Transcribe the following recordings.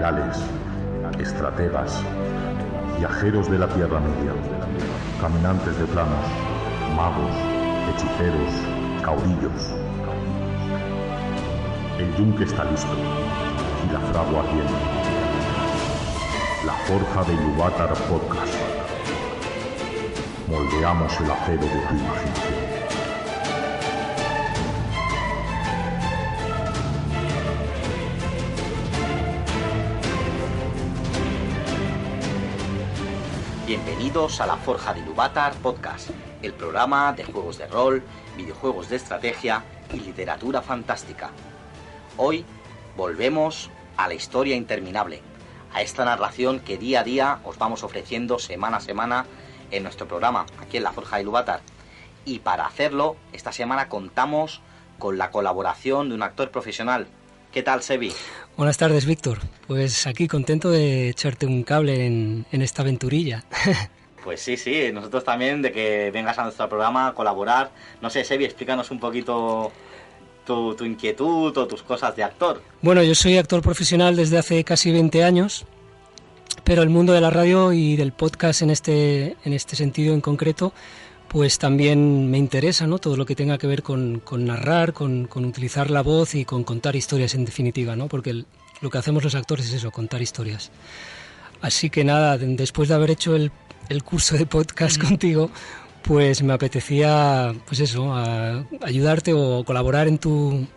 generales, estrategas, viajeros de la Tierra Media, caminantes de planos, magos, hechiceros, caudillos. El yunque está listo y la fragua ardiente. La Forja de Ilúvatar Podcast. Moldeamos el acero de tu imaginación. Bienvenidos a la Forja de Ilúvatar Podcast, el programa de juegos de rol, videojuegos de estrategia y literatura fantástica. Hoy volvemos a la historia interminable, a esta narración que día a día os vamos ofreciendo semana a semana en nuestro programa, aquí en la Forja de Ilúvatar. Y para hacerlo, esta semana contamos con la colaboración de un actor profesional. ¿Qué tal, Sebi? Buenas tardes, Víctor. Pues aquí contento de echarte un cable en esta aventurilla. Pues sí, nosotros también de que vengas a nuestro programa a colaborar. No sé, Sebi, explícanos un poquito tu inquietud o tus cosas de actor. Bueno, yo soy actor profesional desde hace casi 20 años, pero el mundo de la radio y del podcast en este sentido en concreto, pues también me interesa, ¿no? Todo lo que tenga que ver con narrar, con utilizar la voz y con contar historias en definitiva, ¿no? Porque lo que hacemos los actores es eso, contar historias. Así que nada, después de haber hecho el curso de podcast contigo, pues me apetecía, pues eso, ayudarte o colaborar en tu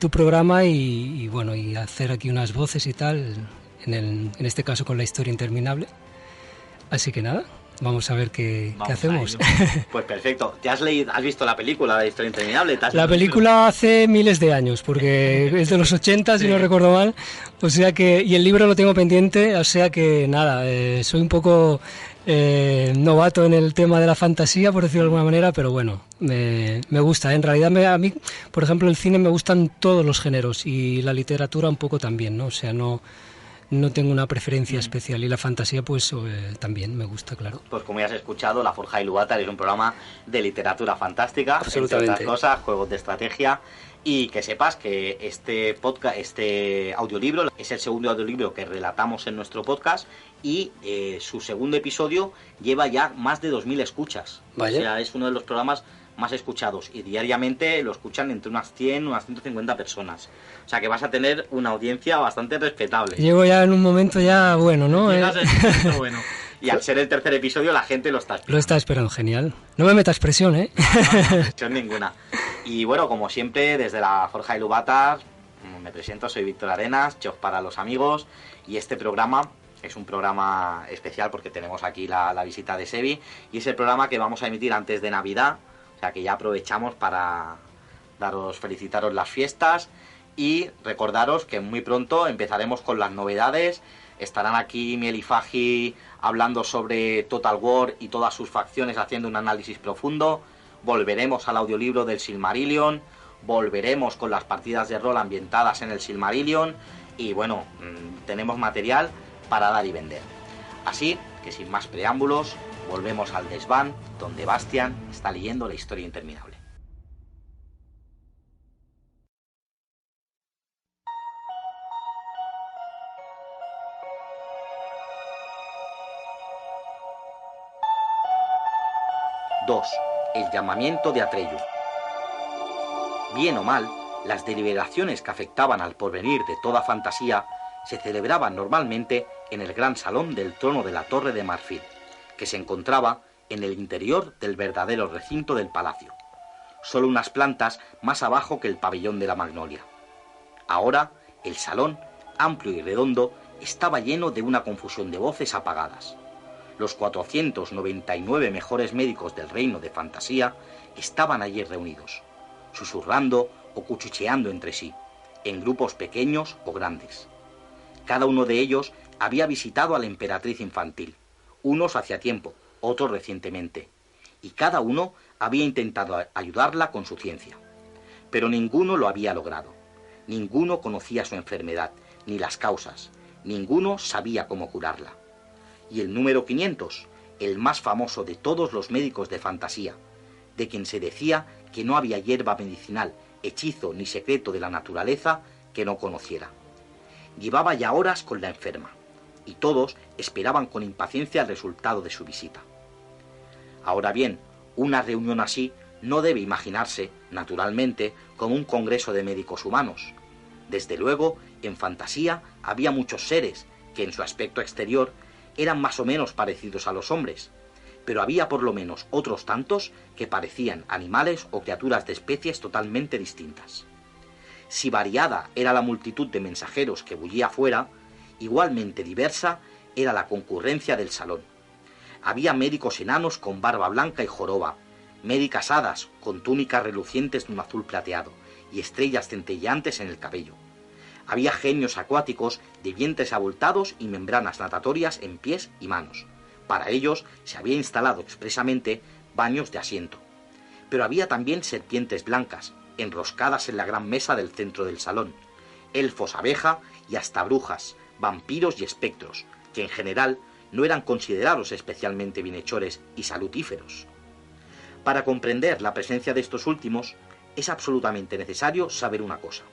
programa y bueno, y hacer aquí unas voces y tal, en este caso con la historia interminable. Así que nada, vamos a ver qué hacemos. Pues perfecto. ¿Has visto la película de Historia Interminable? La película hace miles de años, porque es de los 80, si no recuerdo mal. O sea que, y el libro lo tengo pendiente, o sea que nada, soy un poco novato en el tema de la fantasía, por decirlo de alguna manera, pero bueno, me gusta. En realidad a mí, por ejemplo, el cine me gustan todos los géneros y la literatura un poco también, ¿no? O sea, no tengo una preferencia especial y la fantasía pues también me gusta, claro. Pues como ya has escuchado, La Forja de Ilúvatar es un programa de literatura fantástica, absolutamente, entre otras cosas, juegos de estrategia, y que sepas que este audiolibro es el segundo audiolibro que relatamos en nuestro podcast y su segundo episodio lleva ya más de 2.000 escuchas. Vaya. O sea, es uno de los programas más escuchados y diariamente lo escuchan entre unas 100, unas 150 personas. O sea que vas a tener una audiencia bastante respetable. Llego ya en un momento ya bueno, ¿no? Llegas en un momento bueno. Y al ser el tercer episodio la gente lo está esperando. Lo está esperando, genial. No me metas presión, ¿eh? No, presión ninguna. Y bueno, como siempre, desde la Forja de Ilúvatar, me presento, soy Víctor Arenas, chef para los amigos, y este programa es un programa especial porque tenemos aquí la visita de Sebi, y es el programa que vamos a emitir antes de Navidad, o sea que ya aprovechamos para felicitaros las fiestas y recordaros que muy pronto empezaremos con las novedades. Estarán aquí Miel y Faji hablando sobre Total War y todas sus facciones, haciendo un análisis profundo. Volveremos al audiolibro del Silmarillion, volveremos con las partidas de rol ambientadas en el Silmarillion y bueno, tenemos material para dar y vender. Así que sin más preámbulos, volvemos al desván donde Bastian está leyendo la historia interminable. El llamamiento de Atreyu. Bien o mal, las deliberaciones que afectaban al porvenir de toda fantasía se celebraban normalmente en el gran salón del trono de la Torre de Marfil, que se encontraba en el interior del verdadero recinto del palacio, solo unas plantas más abajo que el pabellón de la Magnolia. Ahora, el salón, amplio y redondo, estaba lleno de una confusión de voces apagadas. Los 499 mejores médicos del reino de fantasía estaban allí reunidos, susurrando o cuchicheando entre sí, en grupos pequeños o grandes. Cada uno de ellos había visitado a la emperatriz infantil, unos hacía tiempo, otros recientemente, y cada uno había intentado ayudarla con su ciencia. Pero ninguno lo había logrado, ninguno conocía su enfermedad, ni las causas, ninguno sabía cómo curarla. Y el número 500, el más famoso de todos los médicos de fantasía, de quien se decía que no había hierba medicinal, hechizo ni secreto de la naturaleza que no conociera. Llevaba ya horas con la enferma, y todos esperaban con impaciencia el resultado de su visita. Ahora bien, una reunión así no debe imaginarse, naturalmente, como un congreso de médicos humanos. Desde luego, en fantasía había muchos seres que en su aspecto exterior eran más o menos parecidos a los hombres, pero había por lo menos otros tantos que parecían animales o criaturas de especies totalmente distintas. Si variada era la multitud de mensajeros que bullía fuera, igualmente diversa era la concurrencia del salón. Había médicos enanos con barba blanca y joroba, médicas hadas con túnicas relucientes de un azul plateado y estrellas centelleantes en el cabello. Había genios acuáticos de vientres abultados y membranas natatorias en pies y manos. Para ellos se había instalado expresamente baños de asiento. Pero había también serpientes blancas, enroscadas en la gran mesa del centro del salón, elfos abeja y hasta brujas, vampiros y espectros, que en general no eran considerados especialmente bienhechores y salutíferos. Para comprender la presencia de estos últimos, es absolutamente necesario saber una cosa.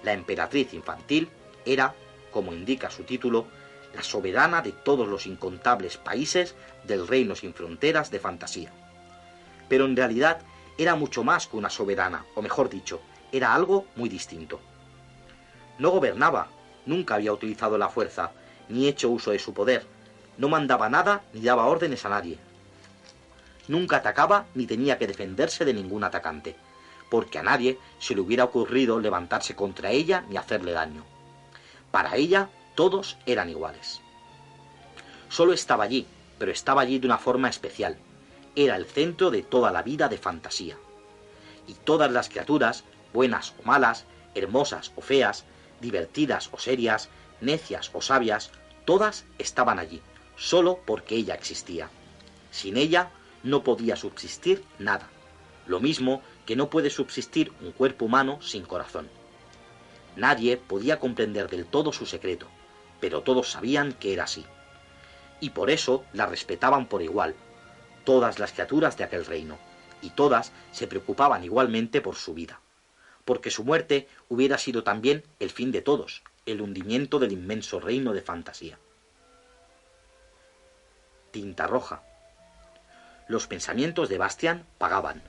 La emperatriz infantil era, como indica su título, la soberana de todos los incontables países del reino sin fronteras de fantasía. Pero en realidad era mucho más que una soberana, o mejor dicho, era algo muy distinto. No gobernaba, nunca había utilizado la fuerza, ni hecho uso de su poder, no mandaba nada ni daba órdenes a nadie. Nunca atacaba ni tenía que defenderse de ningún atacante, porque a nadie se le hubiera ocurrido levantarse contra ella ni hacerle daño. Para ella todos eran iguales. Solo estaba allí, pero estaba allí de una forma especial. Era el centro de toda la vida de fantasía. Y todas las criaturas, buenas o malas, hermosas o feas, divertidas o serias, necias o sabias, todas estaban allí, solo porque ella existía. Sin ella no podía subsistir nada, lo mismo que no puede subsistir un cuerpo humano sin corazón. Nadie podía comprender del todo su secreto, pero todos sabían que era así. Y por eso la respetaban por igual, todas las criaturas de aquel reino, y todas se preocupaban igualmente por su vida, porque su muerte hubiera sido también el fin de todos, el hundimiento del inmenso reino de fantasía. Tinta roja. Los pensamientos de Bastián pagaban.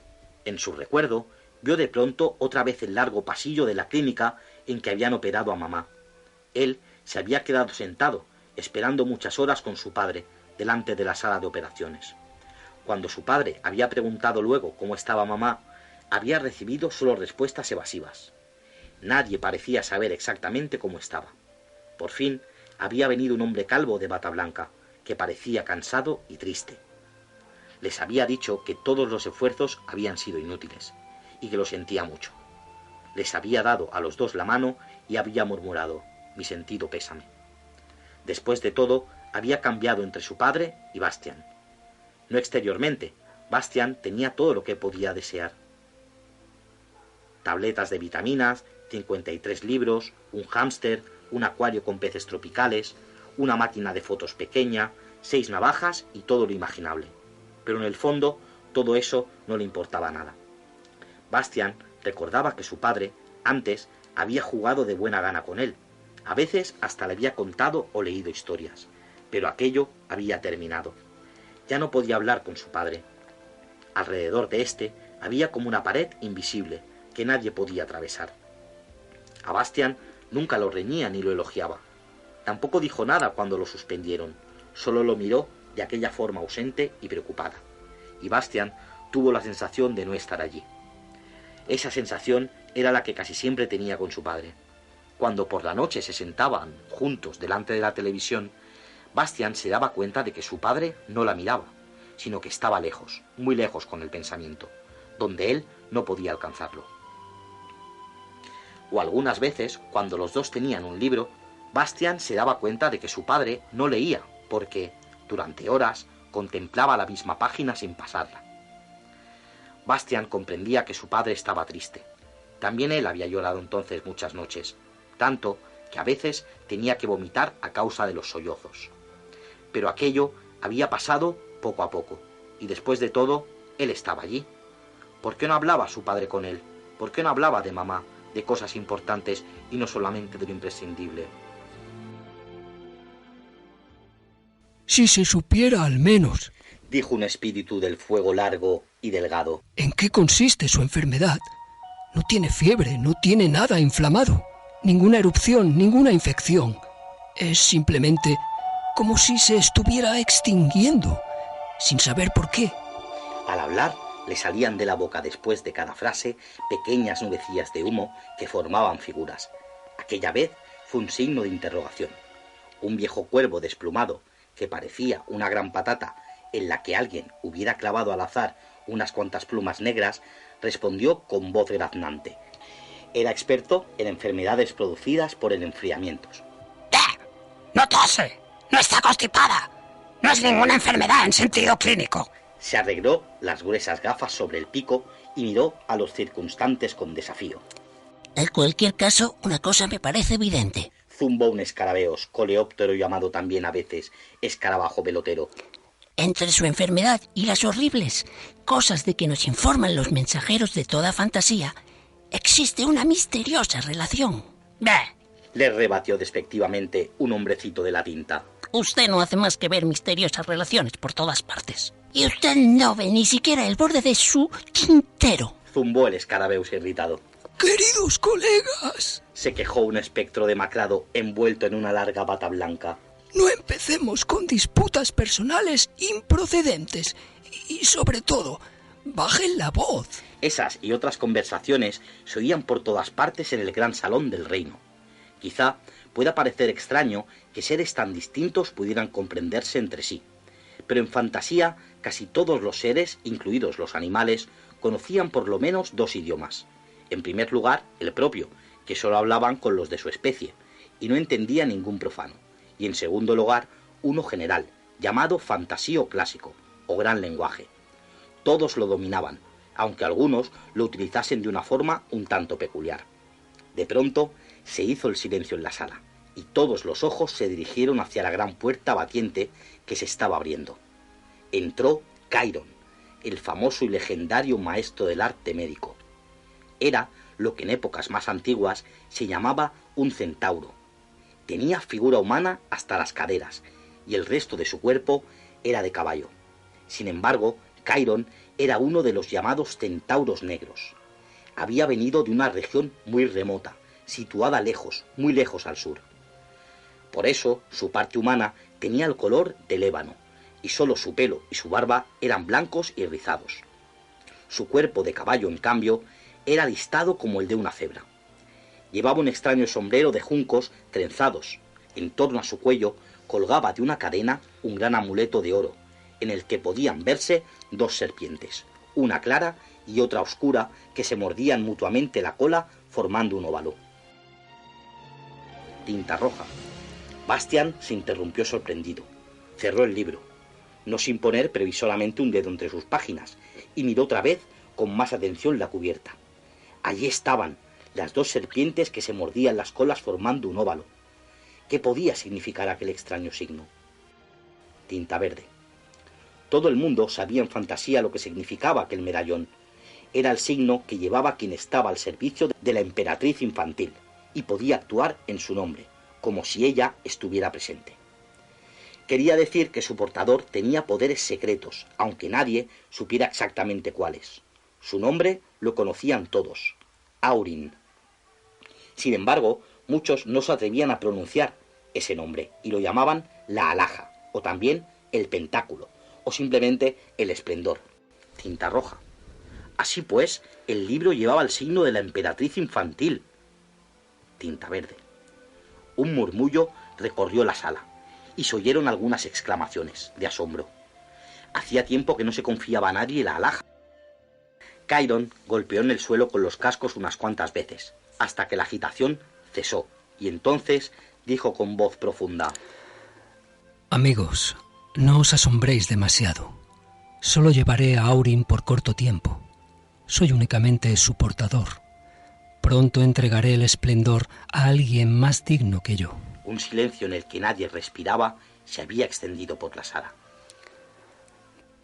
En su recuerdo, vio de pronto otra vez el largo pasillo de la clínica en que habían operado a mamá. Él se había quedado sentado, esperando muchas horas con su padre, delante de la sala de operaciones. Cuando su padre había preguntado luego cómo estaba mamá, había recibido solo respuestas evasivas. Nadie parecía saber exactamente cómo estaba. Por fin, había venido un hombre calvo de bata blanca, que parecía cansado y triste. Les había dicho que todos los esfuerzos habían sido inútiles, y que lo sentía mucho. Les había dado a los dos la mano y había murmurado: mi sentido pésame. Después de todo, había cambiado entre su padre y Bastián. No exteriormente, Bastián tenía todo lo que podía desear. Tabletas de vitaminas, 53 libros, un hámster, un acuario con peces tropicales, una máquina de fotos pequeña, 6 navajas y todo lo imaginable. Pero en el fondo, todo eso no le importaba nada. Bastián recordaba que su padre, antes, había jugado de buena gana con él. A veces hasta le había contado o leído historias. Pero aquello había terminado. Ya no podía hablar con su padre. Alrededor de éste había como una pared invisible que nadie podía atravesar. A Bastián nunca lo reñía ni lo elogiaba. Tampoco dijo nada cuando lo suspendieron. Solo lo miró de aquella forma ausente y preocupada. Y Bastián tuvo la sensación de no estar allí. Esa sensación era la que casi siempre tenía con su padre. Cuando por la noche se sentaban juntos delante de la televisión, Bastián se daba cuenta de que su padre no la miraba, sino que estaba lejos, muy lejos con el pensamiento, donde él no podía alcanzarlo. O algunas veces, cuando los dos tenían un libro, Bastián se daba cuenta de que su padre no leía, porque, durante horas, contemplaba la misma página sin pasarla. Bastián comprendía que su padre estaba triste. También él había llorado entonces muchas noches, tanto que a veces tenía que vomitar a causa de los sollozos. Pero aquello había pasado poco a poco, y después de todo, él estaba allí. ¿Por qué no hablaba su padre con él? ¿Por qué no hablaba de mamá, de cosas importantes y no solamente de lo imprescindible? Si se supiera al menos, dijo un espíritu del fuego largo y delgado, ¿en qué consiste su enfermedad? No tiene fiebre, no tiene nada inflamado, ninguna erupción, ninguna infección. Es simplemente como si se estuviera extinguiendo, sin saber por qué. Al hablar, le salían de la boca después de cada frase pequeñas nubecillas de humo que formaban figuras. Aquella vez fue un signo de interrogación. Un viejo cuervo desplumado, que parecía una gran patata en la que alguien hubiera clavado al azar unas cuantas plumas negras, respondió con voz graznante. Era experto en enfermedades producidas por el enfriamiento. ¡No tose! ¡No está constipada! ¡No es ninguna enfermedad en sentido clínico! Se arregló las gruesas gafas sobre el pico y miró a los circunstantes con desafío. En cualquier caso, una cosa me parece evidente. Zumbó un escarabeos, coleóptero llamado también a veces escarabajo pelotero. Entre su enfermedad y las horribles cosas de que nos informan los mensajeros de toda fantasía, existe una misteriosa relación. ¡Bah! Le rebatió despectivamente un hombrecito de la tinta. Usted no hace más que ver misteriosas relaciones por todas partes. Y usted no ve ni siquiera el borde de su tintero. Zumbó el escarabeus irritado. Queridos colegas, se quejó un espectro demacrado envuelto en una larga bata blanca. No empecemos con disputas personales improcedentes y sobre todo, bajen la voz. Esas y otras conversaciones se oían por todas partes en el gran salón del reino. Quizá pueda parecer extraño que seres tan distintos pudieran comprenderse entre sí, pero en fantasía casi todos los seres, incluidos los animales, conocían por lo menos dos idiomas. En primer lugar, el propio, que solo hablaban con los de su especie, y no entendía ningún profano. Y en segundo lugar, uno general, llamado fantasía o clásico, o gran lenguaje. Todos lo dominaban, aunque algunos lo utilizasen de una forma un tanto peculiar. De pronto, se hizo el silencio en la sala, y todos los ojos se dirigieron hacia la gran puerta batiente que se estaba abriendo. Entró Chiron, el famoso y legendario maestro del arte médico. Era lo que en épocas más antiguas se llamaba un centauro. Tenía figura humana hasta las caderas, y el resto de su cuerpo era de caballo. Sin embargo, Chiron era uno de los llamados centauros negros. Había venido de una región muy remota, situada lejos, muy lejos al sur. Por eso, su parte humana tenía el color del ébano, y solo su pelo y su barba eran blancos y rizados. Su cuerpo de caballo, en cambio, era listado como el de una cebra. Llevaba un extraño sombrero de juncos trenzados. En torno a su cuello colgaba de una cadena un gran amuleto de oro, en el que podían verse dos serpientes, una clara y otra oscura, que se mordían mutuamente la cola formando un óvalo. Tinta roja. Bastian se interrumpió sorprendido. Cerró el libro, no sin poner previsoramente un dedo entre sus páginas, y miró otra vez con más atención la cubierta. Allí estaban las dos serpientes que se mordían las colas formando un óvalo. ¿Qué podía significar aquel extraño signo? Tinta verde. Todo el mundo sabía en fantasía lo que significaba aquel medallón. Era el signo que llevaba quien estaba al servicio de la emperatriz infantil, y podía actuar en su nombre, como si ella estuviera presente. Quería decir que su portador tenía poderes secretos, aunque nadie supiera exactamente cuáles. Su nombre lo conocían todos: Aurin. Sin embargo, muchos no se atrevían a pronunciar ese nombre y lo llamaban la alhaja, o también el pentáculo, o simplemente el esplendor. Tinta roja. Así pues, el libro llevaba el signo de la emperatriz infantil. Tinta verde. Un murmullo recorrió la sala y se oyeron algunas exclamaciones de asombro. Hacía tiempo que no se confiaba a nadie la alhaja. Chiron golpeó en el suelo con los cascos unas cuantas veces, hasta que la agitación cesó, y entonces dijo con voz profunda: Amigos, no os asombréis demasiado. Solo llevaré a Aurin por corto tiempo. Soy únicamente su portador. Pronto entregaré el esplendor a alguien más digno que yo. Un silencio en el que nadie respiraba se había extendido por la sala.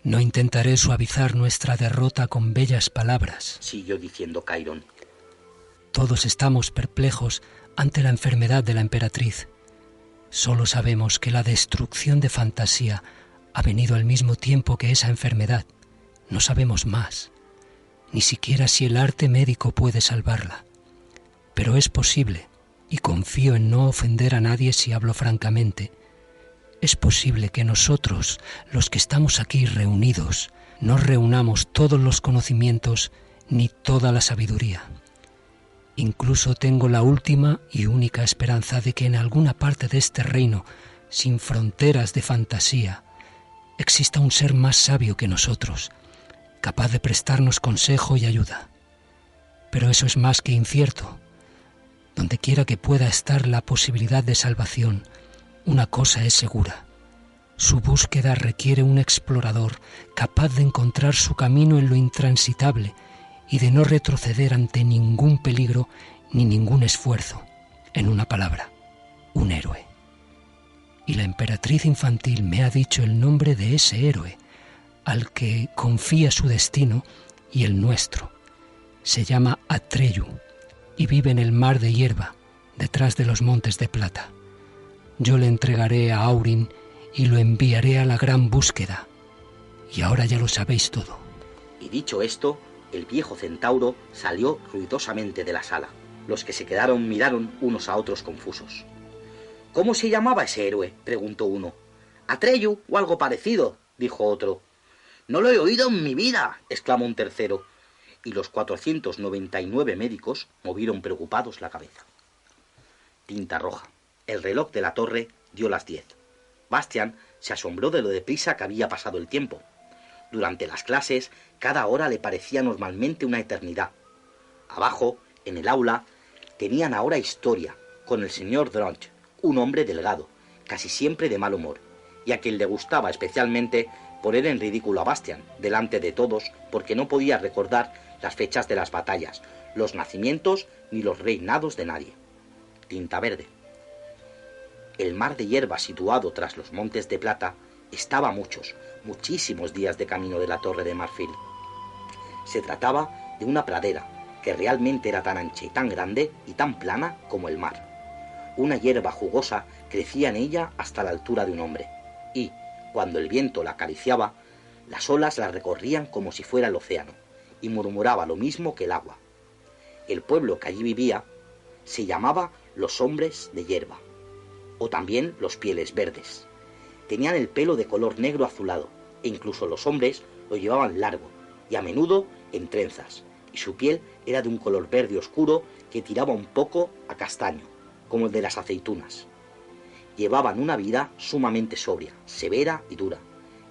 No intentaré suavizar nuestra derrota con bellas palabras, siguió diciendo Chiron. Todos estamos perplejos ante la enfermedad de la emperatriz. Solo sabemos que la destrucción de Fantasía ha venido al mismo tiempo que esa enfermedad. No sabemos más, ni siquiera si el arte médico puede salvarla. Pero es posible, y confío en no ofender a nadie si hablo francamente, es posible que nosotros, los que estamos aquí reunidos, no reunamos todos los conocimientos ni toda la sabiduría. Incluso tengo la última y única esperanza de que en alguna parte de este reino, sin fronteras de fantasía, exista un ser más sabio que nosotros, capaz de prestarnos consejo y ayuda. Pero eso es más que incierto. Donde quiera que pueda estar la posibilidad de salvación, una cosa es segura. Su búsqueda requiere un explorador capaz de encontrar su camino en lo intransitable y de no retroceder ante ningún peligro ni ningún esfuerzo. En una palabra, un héroe. Y la emperatriz infantil me ha dicho el nombre de ese héroe, al que confía su destino y el nuestro. Se llama Atreyu y vive en el mar de hierba, detrás de los montes de plata. Yo le entregaré a Aurin y lo enviaré a la gran búsqueda. Y ahora ya lo sabéis todo. Y dicho esto, el viejo centauro salió ruidosamente de la sala. Los que se quedaron miraron unos a otros confusos. ¿Cómo se llamaba ese héroe?, preguntó uno. Atreyu o algo parecido, dijo otro. No lo he oído en mi vida, exclamó un tercero. Y los 499 médicos movieron preocupados la cabeza. Tinta roja. El reloj de la torre dio las 10. Bastian se asombró de lo deprisa que había pasado el tiempo. Durante las clases, cada hora le parecía normalmente una eternidad. Abajo, en el aula, tenían ahora historia, con el señor Dronch, un hombre delgado, casi siempre de mal humor, y a quien le gustaba especialmente poner en ridículo a Bastian, delante de todos, porque no podía recordar las fechas de las batallas, los nacimientos ni los reinados de nadie. Tinta verde. El mar de hierba situado tras los montes de plata estaba a muchísimos días de camino de la Torre de Marfil. Se trataba de una pradera que realmente era tan ancha y tan grande y tan plana como el mar. Una hierba jugosa crecía en ella hasta la altura de un hombre, y, cuando el viento la acariciaba, las olas la recorrían como si fuera el océano, y murmuraba lo mismo que el agua. El pueblo que allí vivía se llamaba los hombres de hierba, o también los pieles verdes. Tenían el pelo de color negro azulado, e incluso los hombres lo llevaban largo, y a menudo en trenzas, y su piel era de un color verde oscuro que tiraba un poco a castaño, como el de las aceitunas. Llevaban una vida sumamente sobria, severa y dura,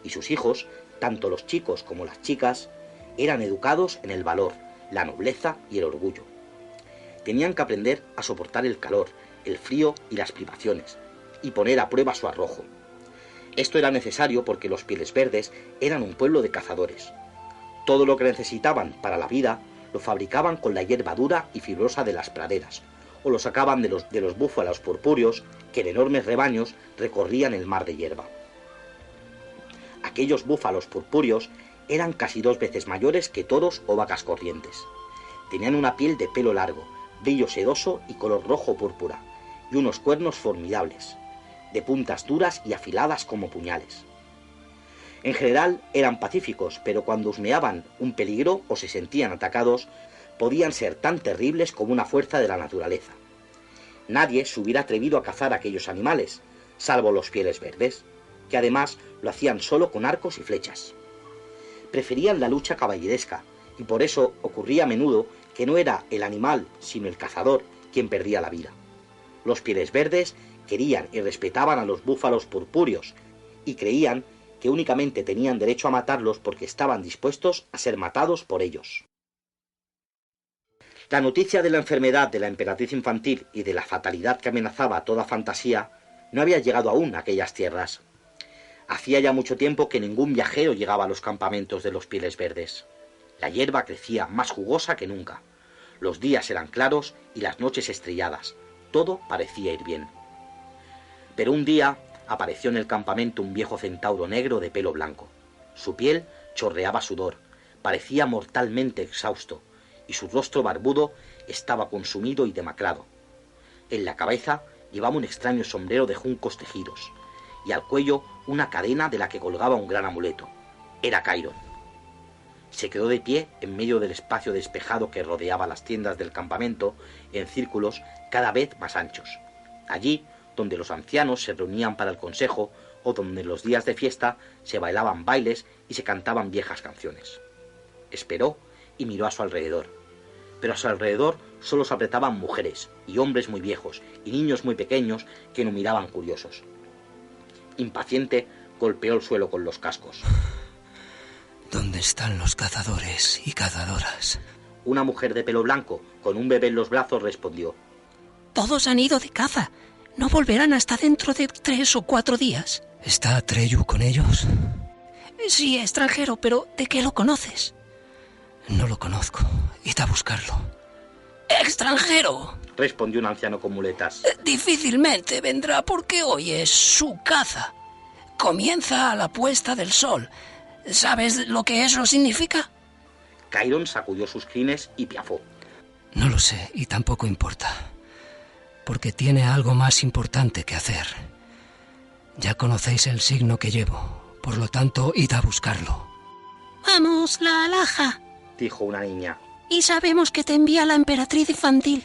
y sus hijos, tanto los chicos como las chicas, eran educados en el valor, la nobleza y el orgullo. Tenían que aprender a soportar el calor, el frío y las privaciones, y poner a prueba su arrojo. Esto era necesario porque los pieles verdes eran un pueblo de cazadores. Todo lo que necesitaban para la vida lo fabricaban con la hierba dura y fibrosa de las praderas, o lo sacaban de los búfalos purpúreos que en enormes rebaños recorrían el mar de hierba. Aquellos búfalos purpúreos eran casi 2 veces mayores que toros o vacas corrientes. Tenían una piel de pelo largo, brillo sedoso y color rojo púrpura, y unos cuernos formidables, de puntas duras y afiladas como puñales. En general eran pacíficos, pero cuando husmeaban un peligro o se sentían atacados, podían ser tan terribles como una fuerza de la naturaleza. Nadie se hubiera atrevido a cazar a aquellos animales, salvo los pieles verdes, que además lo hacían solo con arcos y flechas. Preferían la lucha caballeresca, y por eso ocurría a menudo que no era el animal, sino el cazador, quien perdía la vida. Los pieles verdes querían y respetaban a los búfalos purpúreos, y creían que únicamente tenían derecho a matarlos porque estaban dispuestos a ser matados por ellos. La noticia de la enfermedad de la emperatriz infantil y de la fatalidad que amenazaba a toda Fantasía no había llegado aún a aquellas tierras. Hacía ya mucho tiempo que ningún viajero llegaba a los campamentos de los pieles verdes. La hierba crecía más jugosa que nunca. Los días eran claros y las noches estrelladas. Todo parecía ir bien. Pero un día apareció en el campamento un viejo centauro negro de pelo blanco. Su piel chorreaba sudor, parecía mortalmente exhausto, y su rostro barbudo estaba consumido y demacrado. En la cabeza Llevaba un extraño sombrero de juncos tejidos y al cuello una cadena de la que colgaba un gran amuleto. Era Chiron. Se quedó de pie en medio del espacio despejado que rodeaba las tiendas del campamento en círculos cada vez más anchos. Allí, donde los ancianos se reunían para el consejo o donde en los días de fiesta se bailaban bailes y se cantaban viejas canciones. Esperó y miró a su alrededor, pero a su alrededor solo se apretaban mujeres y hombres muy viejos y niños muy pequeños que no miraban curiosos. Impaciente, golpeó el suelo con los cascos. ¿Dónde están los cazadores y cazadoras? Una mujer de pelo blanco, con un bebé en los brazos, respondió: Todos han ido de caza. No volverán hasta dentro de 3 o 4 días. ¿Está Atreyu con ellos? Sí, extranjero, pero ¿de qué lo conoces? No lo conozco. Id a buscarlo. ¡Extranjero!, respondió un anciano con muletas. Difícilmente vendrá porque hoy es su caza. Comienza a la puesta del sol. ¿Sabes lo que eso significa? Chiron sacudió sus crines y piafó. No lo sé y tampoco importa, porque tiene algo más importante que hacer. Ya conocéis el signo que llevo, por lo tanto, id a buscarlo. Vamos, la alhaja, dijo una niña. Y sabemos que te envía la emperatriz infantil.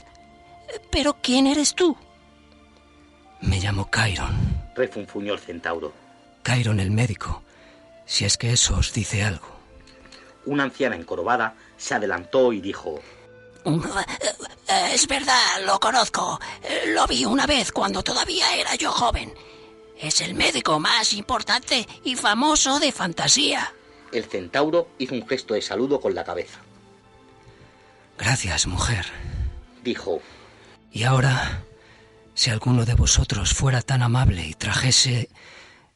¿Pero quién eres tú? Me llamo Chiron. Refunfuñó el centauro. Chiron el médico, si es que eso os dice algo. Una anciana encorvada se adelantó y dijo: Es verdad, lo conozco. Lo vi una vez cuando todavía era yo joven. Es el médico más importante y famoso de fantasía. El centauro hizo un gesto de saludo con la cabeza. Gracias, mujer, dijo. Y ahora, si alguno de vosotros fuera tan amable y trajese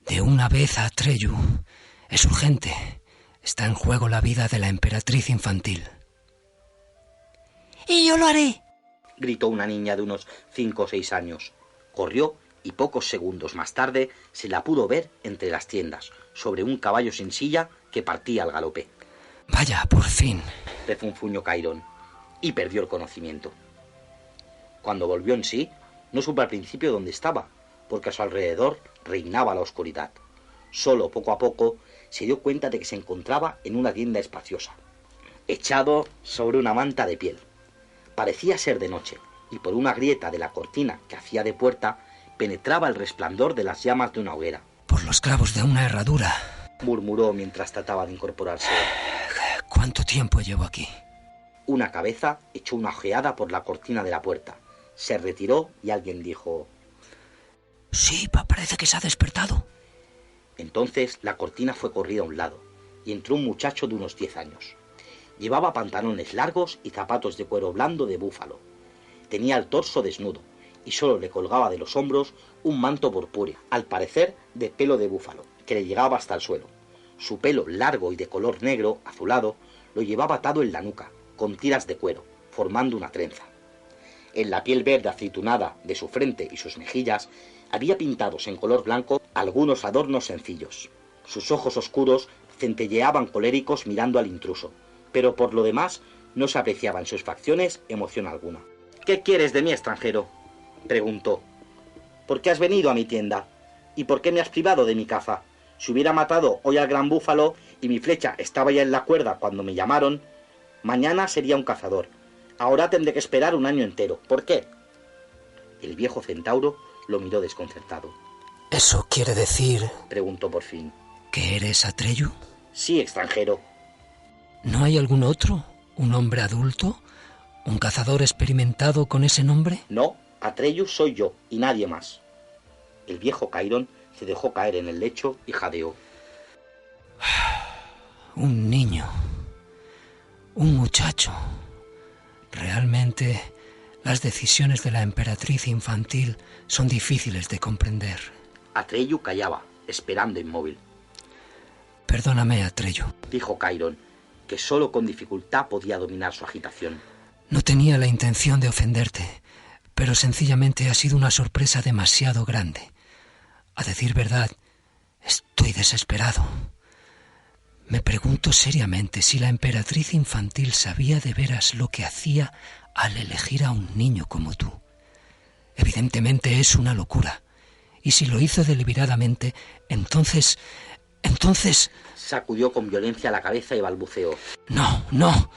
de una vez a Atreyu, es urgente. Está en juego la vida de la emperatriz infantil. Y yo lo haré, gritó una niña de unos 5 o 6 años. Corrió y pocos segundos más tarde se la pudo ver entre las tiendas, sobre un caballo sin silla que partía al galope. Vaya, por fin, refunfuñó Chiron, y perdió el conocimiento. Cuando volvió en sí, no supo al principio dónde estaba, porque a su alrededor reinaba la oscuridad. Solo poco a poco se dio cuenta de que se encontraba en una tienda espaciosa, echado sobre una manta de piel. Parecía ser de noche, y por una grieta de la cortina que hacía de puerta penetraba el resplandor de las llamas de una hoguera. Por los clavos de una herradura, murmuró mientras trataba de incorporarse. ¿Cuánto tiempo llevo aquí? Una cabeza echó una ojeada por la cortina de la puerta. Se retiró y alguien dijo: Sí, parece que se ha despertado. Entonces la cortina fue corrida a un lado y entró un muchacho de unos 10 años. Llevaba pantalones largos y zapatos de cuero blando de búfalo. Tenía el torso desnudo y solo le colgaba de los hombros un manto purpúreo, al parecer de pelo de búfalo, que le llegaba hasta el suelo. Su pelo largo y de color negro azulado lo llevaba atado en la nuca, con tiras de cuero, formando una trenza. En la piel verde aceitunada de su frente y sus mejillas había pintados en color blanco algunos adornos sencillos. Sus ojos oscuros centelleaban coléricos mirando al intruso, pero por lo demás no se apreciaba en sus facciones emoción alguna. «¿Qué quieres de mí, extranjero?», preguntó. «¿Por qué has venido a mi tienda? ¿Y por qué me has privado de mi caza? Si hubiera matado hoy al gran búfalo y mi flecha estaba ya en la cuerda cuando me llamaron, mañana sería un cazador. Ahora tendré que esperar un año entero. ¿Por qué?». El viejo centauro lo miró desconcertado. ¿Eso quiere decir...? preguntó por fin. ¿Que eres Atreyu? Sí, extranjero. ¿No hay algún otro? ¿Un hombre adulto? ¿Un cazador experimentado con ese nombre? No, Atreyu soy yo y nadie más. El viejo Chiron se dejó caer en el lecho y jadeó. Un niño. Un muchacho. Realmente, las decisiones de la emperatriz infantil son difíciles de comprender. Atreyu callaba, esperando inmóvil. Perdóname, Atreyu, dijo Chiron, que solo con dificultad podía dominar su agitación. No tenía la intención de ofenderte, pero sencillamente ha sido una sorpresa demasiado grande. A decir verdad, estoy desesperado. Me pregunto seriamente si la emperatriz infantil sabía de veras lo que hacía al elegir a un niño como tú. Evidentemente es una locura. Y si lo hizo deliberadamente, entonces... Sacudió con violencia la cabeza y balbuceó. No.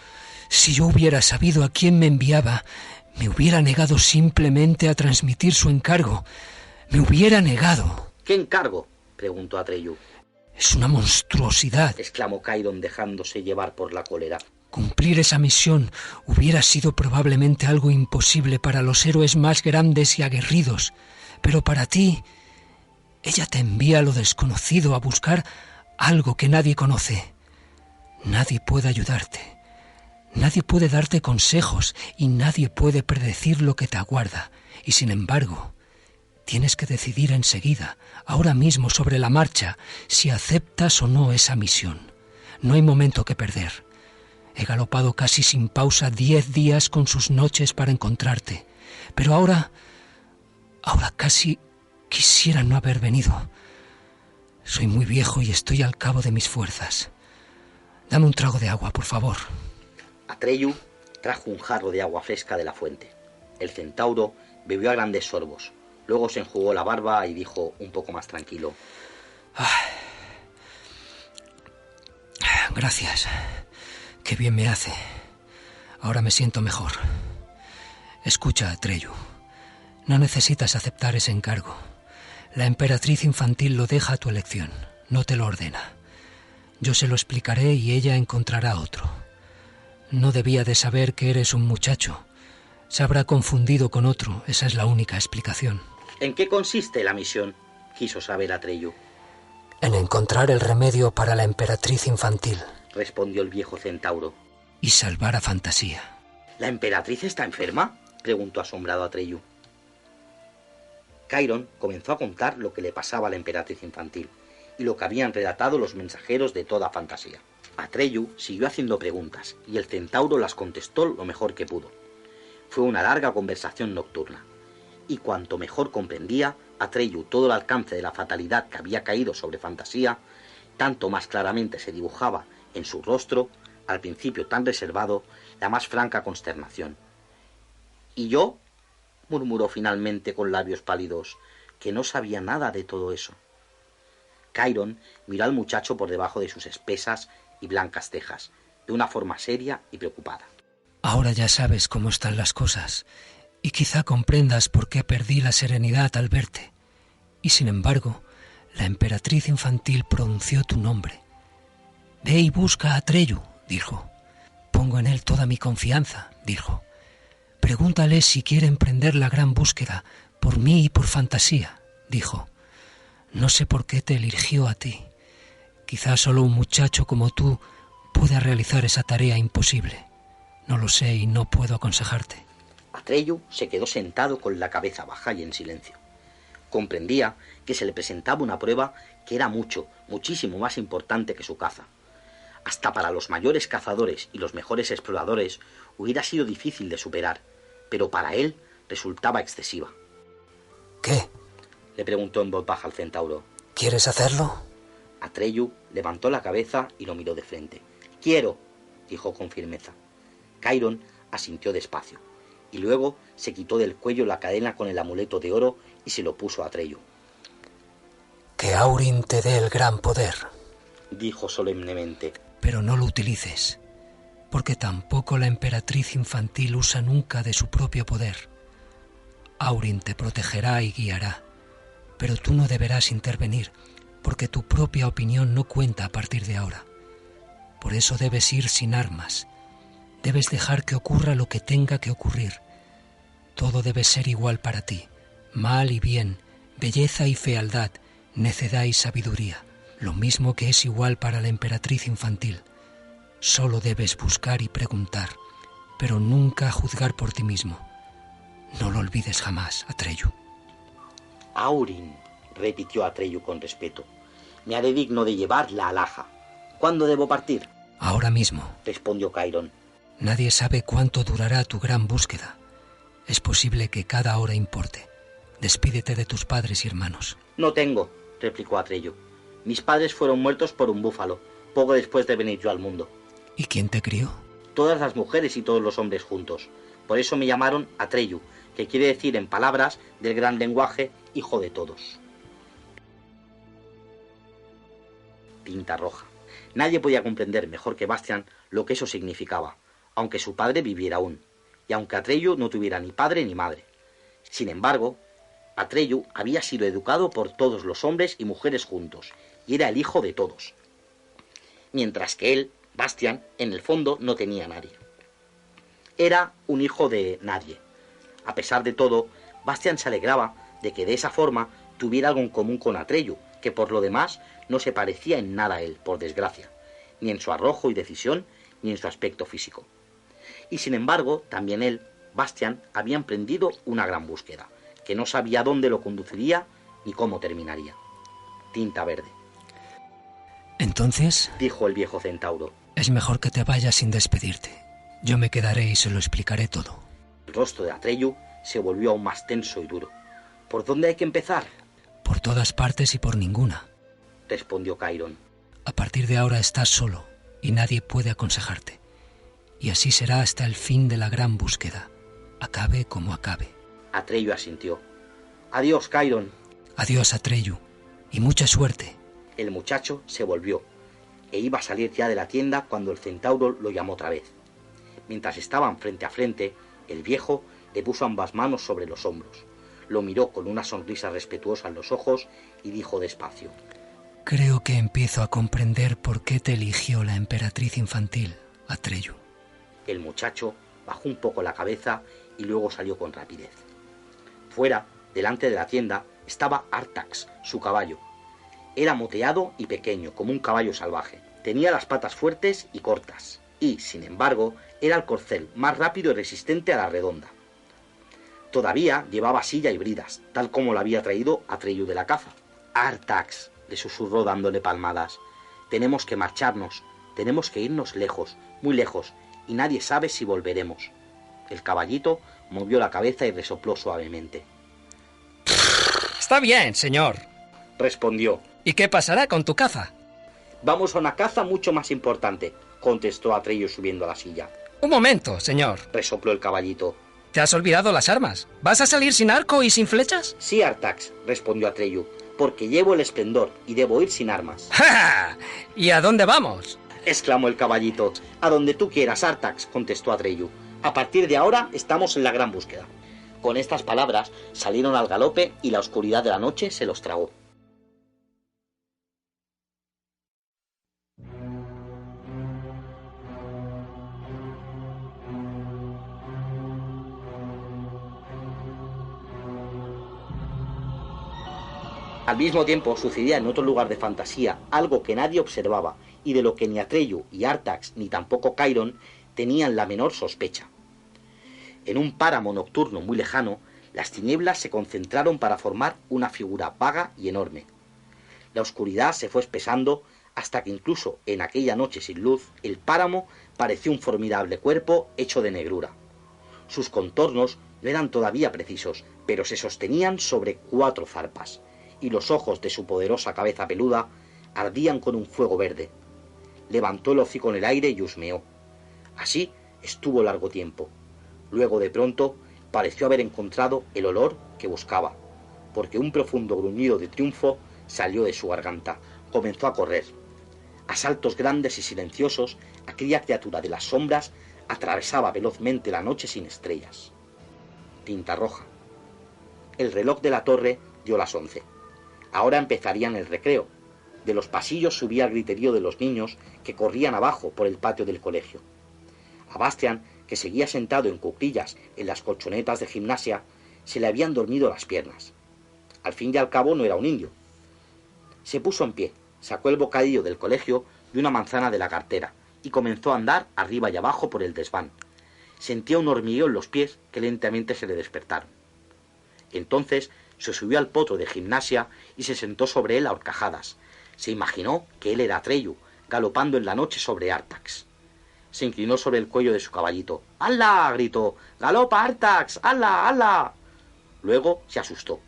Si yo hubiera sabido a quién me enviaba, me hubiera negado simplemente a transmitir su encargo. Me hubiera negado. ¿Qué encargo?, preguntó Atreyu. Es una monstruosidad, exclamó Chiron, dejándose llevar por la cólera. Cumplir esa misión hubiera sido probablemente algo imposible para los héroes más grandes y aguerridos. Pero para ti, ella te envía a lo desconocido, a buscar algo que nadie conoce. Nadie puede ayudarte. Nadie puede darte consejos y nadie puede predecir lo que te aguarda. Y sin embargo, tienes que decidir enseguida, ahora mismo, sobre la marcha, si aceptas o no esa misión. No hay momento que perder. He galopado casi sin pausa 10 días con sus noches para encontrarte. Pero ahora casi quisiera no haber venido. Soy muy viejo y estoy al cabo de mis fuerzas. Dame un trago de agua, por favor. Atreyu trajo un jarro de agua fresca de la fuente. El centauro bebió a grandes sorbos. Luego se enjugó la barba y dijo un poco más tranquilo. Gracias. Qué bien me hace. Ahora me siento mejor. Escucha, Atreyu. No necesitas aceptar ese encargo. La emperatriz infantil lo deja a tu elección. No te lo ordena. Yo se lo explicaré y ella encontrará otro. No debía de saber que eres un muchacho. Se habrá confundido con otro. Esa es la única explicación. ¿En qué consiste la misión?, quiso saber Atreyu. En encontrar el remedio para la emperatriz infantil, respondió el viejo centauro. Y salvar a Fantasía. ¿La emperatriz está enferma?, preguntó asombrado Atreyu. Chiron comenzó a contar lo que le pasaba a la emperatriz infantil y lo que habían relatado los mensajeros de toda Fantasía. Atreyu siguió haciendo preguntas y el centauro las contestó lo mejor que pudo. Fue una larga conversación nocturna, y cuanto mejor comprendía Atreyu todo el alcance de la fatalidad que había caído sobre Fantasía, tanto más claramente se dibujaba en su rostro, al principio tan reservado, la más franca consternación. «¿Y yo?», murmuró finalmente con labios pálidos, que no sabía nada de todo eso. Chiron miró al muchacho por debajo de sus espesas y blancas cejas, de una forma seria y preocupada. Ahora ya sabes cómo están las cosas, y quizá comprendas por qué perdí la serenidad al verte. Y sin embargo, la emperatriz infantil pronunció tu nombre. Ve y busca a Atreyu, dijo. Pongo en él toda mi confianza, dijo. Pregúntale si quiere emprender la gran búsqueda, por mí y por Fantasía, dijo. No sé por qué te eligió a ti. Quizá solo un muchacho como tú pueda realizar esa tarea imposible. No lo sé y no puedo aconsejarte. Atreyu se quedó sentado con la cabeza baja y en silencio. Comprendía que se le presentaba una prueba que era muchísimo más importante que su caza. Hasta para los mayores cazadores y los mejores exploradores hubiera sido difícil de superar, pero para él resultaba excesiva. ¿Qué?, le preguntó en voz baja al centauro. ¿Quieres hacerlo? Atreyu levantó la cabeza y lo miró de frente. «Quiero», dijo con firmeza. Chiron asintió despacio, y luego se quitó del cuello la cadena con el amuleto de oro y se lo puso a Atreyu. Que Aurin te dé el gran poder, dijo solemnemente. Pero no lo utilices, porque tampoco la emperatriz infantil usa nunca de su propio poder. Aurin te protegerá y guiará, pero tú no deberás intervenir, porque tu propia opinión no cuenta a partir de ahora. Por eso debes ir sin armas. Debes dejar que ocurra lo que tenga que ocurrir. Todo debe ser igual para ti, mal y bien, belleza y fealdad, necedad y sabiduría, lo mismo que es igual para la emperatriz infantil. Solo debes buscar y preguntar, pero nunca juzgar por ti mismo. No lo olvides jamás, Atreyu. Aurin, repitió Atreyu con respeto, me haré digno de llevar la alhaja. ¿Cuándo debo partir? Ahora mismo, respondió Chiron. Nadie sabe cuánto durará tu gran búsqueda. Es posible que cada hora importe. Despídete de tus padres y hermanos. No tengo, replicó Atreyu. Mis padres fueron muertos por un búfalo, poco después de venir yo al mundo. ¿Y quién te crió? Todas las mujeres y todos los hombres juntos. Por eso me llamaron Atreyu, que quiere decir en palabras del gran lenguaje, hijo de todos. Tinta roja. Nadie podía comprender mejor que Bastian lo que eso significaba, aunque su padre viviera aún, y aunque Atreyu no tuviera ni padre ni madre. Sin embargo, Atreyu había sido educado por todos los hombres y mujeres juntos, y era el hijo de todos. Mientras que él, Bastian, en el fondo no tenía nadie. Era un hijo de nadie. A pesar de todo, Bastian se alegraba de que de esa forma tuviera algo en común con Atreyu, que por lo demás no se parecía en nada a él, por desgracia, ni en su arrojo y decisión, ni en su aspecto físico. Y sin embargo, también él, Bastian, había emprendido una gran búsqueda, que no sabía dónde lo conduciría ni cómo terminaría. Tinta verde. Entonces, dijo el viejo centauro, es mejor que te vayas sin despedirte. Yo me quedaré y se lo explicaré todo. El rostro de Atreyu se volvió aún más tenso y duro. ¿Por dónde hay que empezar? Por todas partes y por ninguna, respondió Chiron. A partir de ahora estás solo y nadie puede aconsejarte. Y así será hasta el fin de la gran búsqueda, acabe como acabe. Atreyu asintió. Adiós, Chiron. Adiós, Atreyu, y mucha suerte. El muchacho se volvió e iba a salir ya de la tienda cuando el centauro lo llamó otra vez. Mientras estaban frente a frente, el viejo le puso ambas manos sobre los hombros, lo miró con una sonrisa respetuosa en los ojos y dijo despacio: Creo que empiezo a comprender por qué te eligió la emperatriz infantil, Atreyu. El muchacho bajó un poco la cabeza y luego salió con rapidez. Fuera, delante de la tienda, estaba Artax, su caballo. Era moteado y pequeño, como un caballo salvaje. Tenía las patas fuertes y cortas, y, sin embargo, era el corcel más rápido y resistente a la redonda. Todavía llevaba silla y bridas, tal como la había traído Atreyu de la caza. Artax, le susurró dándole palmadas, tenemos que marcharnos, tenemos que irnos lejos, muy lejos, y nadie sabe si volveremos. El caballito movió la cabeza y resopló suavemente. Está bien, señor, respondió. ¿Y qué pasará con tu caza? Vamos a una caza mucho más importante, contestó Atreyu subiendo a la silla. Un momento, señor, resopló el caballito. ¿Te has olvidado las armas? ¿Vas a salir sin arco y sin flechas? Sí, Artax, respondió Atreyu, porque llevo el esplendor y debo ir sin armas. ¡Ja! ¿Y a dónde vamos? Exclamó el caballito. A donde tú quieras, Artax, contestó Atreyu. A partir de ahora estamos en la gran búsqueda. Con estas palabras salieron al galope y la oscuridad de la noche se los tragó. Al mismo tiempo sucedía en otro lugar de fantasía algo que nadie observaba y de lo que ni Atreyu y Artax ni tampoco Chiron tenían la menor sospecha. En un páramo nocturno muy lejano, las tinieblas se concentraron para formar una figura vaga y enorme. La oscuridad se fue espesando hasta que incluso en aquella noche sin luz el páramo pareció un formidable cuerpo hecho de negrura. Sus contornos no eran todavía precisos, pero se sostenían sobre 4 zarpas, y los ojos de su poderosa cabeza peluda ardían con un fuego verde. Levantó el hocico en el aire y husmeó. Así estuvo largo tiempo. Luego de pronto pareció haber encontrado el olor que buscaba, porque un profundo gruñido de triunfo salió de su garganta. Comenzó a correr. A saltos grandes y silenciosos, aquella criatura de las sombras atravesaba velozmente la noche sin estrellas. Tinta roja. El reloj de la torre dio las 11. Ahora empezarían el recreo. De los pasillos subía el griterío de los niños que corrían abajo por el patio del colegio. A Bastian, que seguía sentado en cuclillas en las colchonetas de gimnasia, se le habían dormido las piernas. Al fin y al cabo no era un indio. Se puso en pie, sacó el bocadillo del colegio y una manzana de la cartera y comenzó a andar arriba y abajo por el desván. Sentía un hormigueo en los pies que lentamente se le despertaron. Entonces se subió al potro de gimnasia y se sentó sobre él a horcajadas. Se imaginó que él era Atreyu, galopando en la noche sobre Artax. Se inclinó sobre el cuello de su caballito. ¡Hala! Gritó. ¡Galopa, Artax! ¡Hala! ¡Hala! Luego se asustó.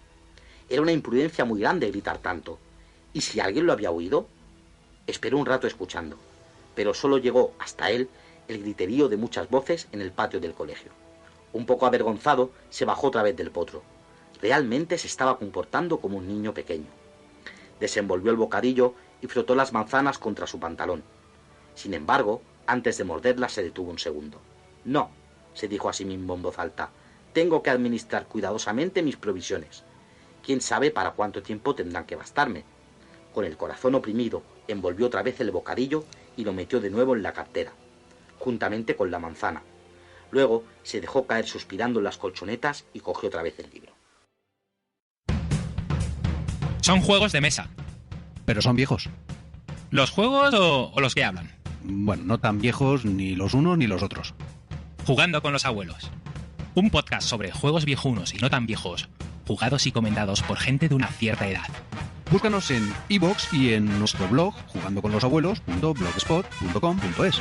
Era una imprudencia muy grande gritar tanto. ¿Y si alguien lo había oído? Esperó un rato escuchando, pero solo llegó hasta él el griterío de muchas voces en el patio del colegio. Un poco avergonzado, se bajó otra vez del potro. Realmente se estaba comportando como un niño pequeño. Desenvolvió el bocadillo y frotó las manzanas contra su pantalón. Sin embargo, antes de morderlas se detuvo un segundo. «No», se dijo a sí mismo en voz alta, «tengo que administrar cuidadosamente mis provisiones. ¿Quién sabe para cuánto tiempo tendrán que bastarme?» Con el corazón oprimido, envolvió otra vez el bocadillo y lo metió de nuevo en la cartera, juntamente con la manzana. Luego se dejó caer suspirando en las colchonetas y cogió otra vez el libro. Son juegos de mesa. Pero son viejos. ¿Los juegos o los que hablan? Bueno, no tan viejos ni los unos ni los otros. Jugando con los abuelos. Un podcast sobre juegos viejunos y no tan viejos, jugados y comentados por gente de una cierta edad. Búscanos en iVoox y en nuestro blog jugandoconlosabuelos.blogspot.com.es.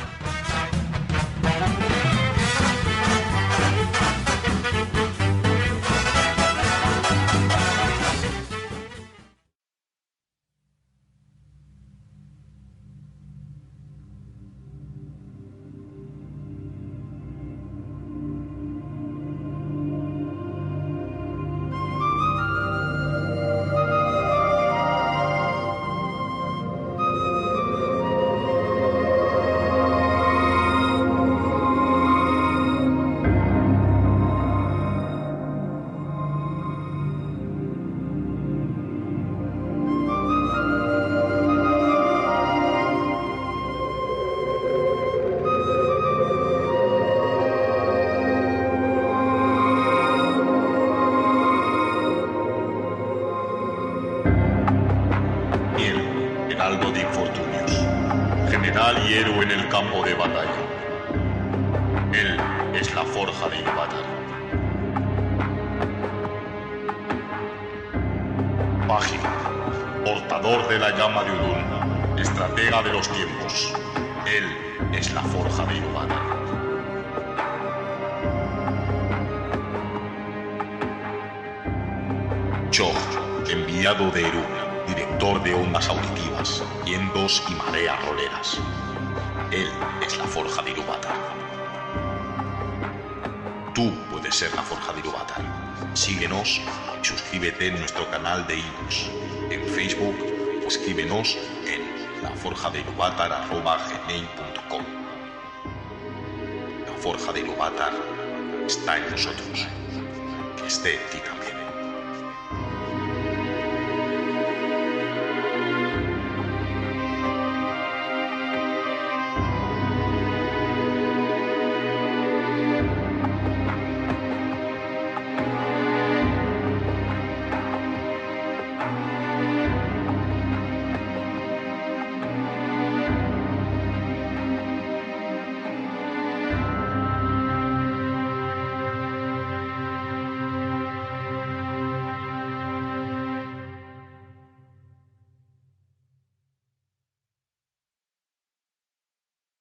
Y héroe en el campo de batalla. Él es la forja de Ilúvatar. Página, portador de la llama de Udun, estratega de los tiempos. Él es la forja de Ilúvatar. Chog, enviado de Eru, director de ondas auditivas, vientos y mareas roleras. Él es la forja de Ilúvatar. Tú puedes ser la forja de Ilúvatar. Síguenos y suscríbete en nuestro canal de iVoox. En Facebook, escríbenos en laforjadeiluvatar@gmail.com. La forja de Ilúvatar está en nosotros. Que esté en ti también.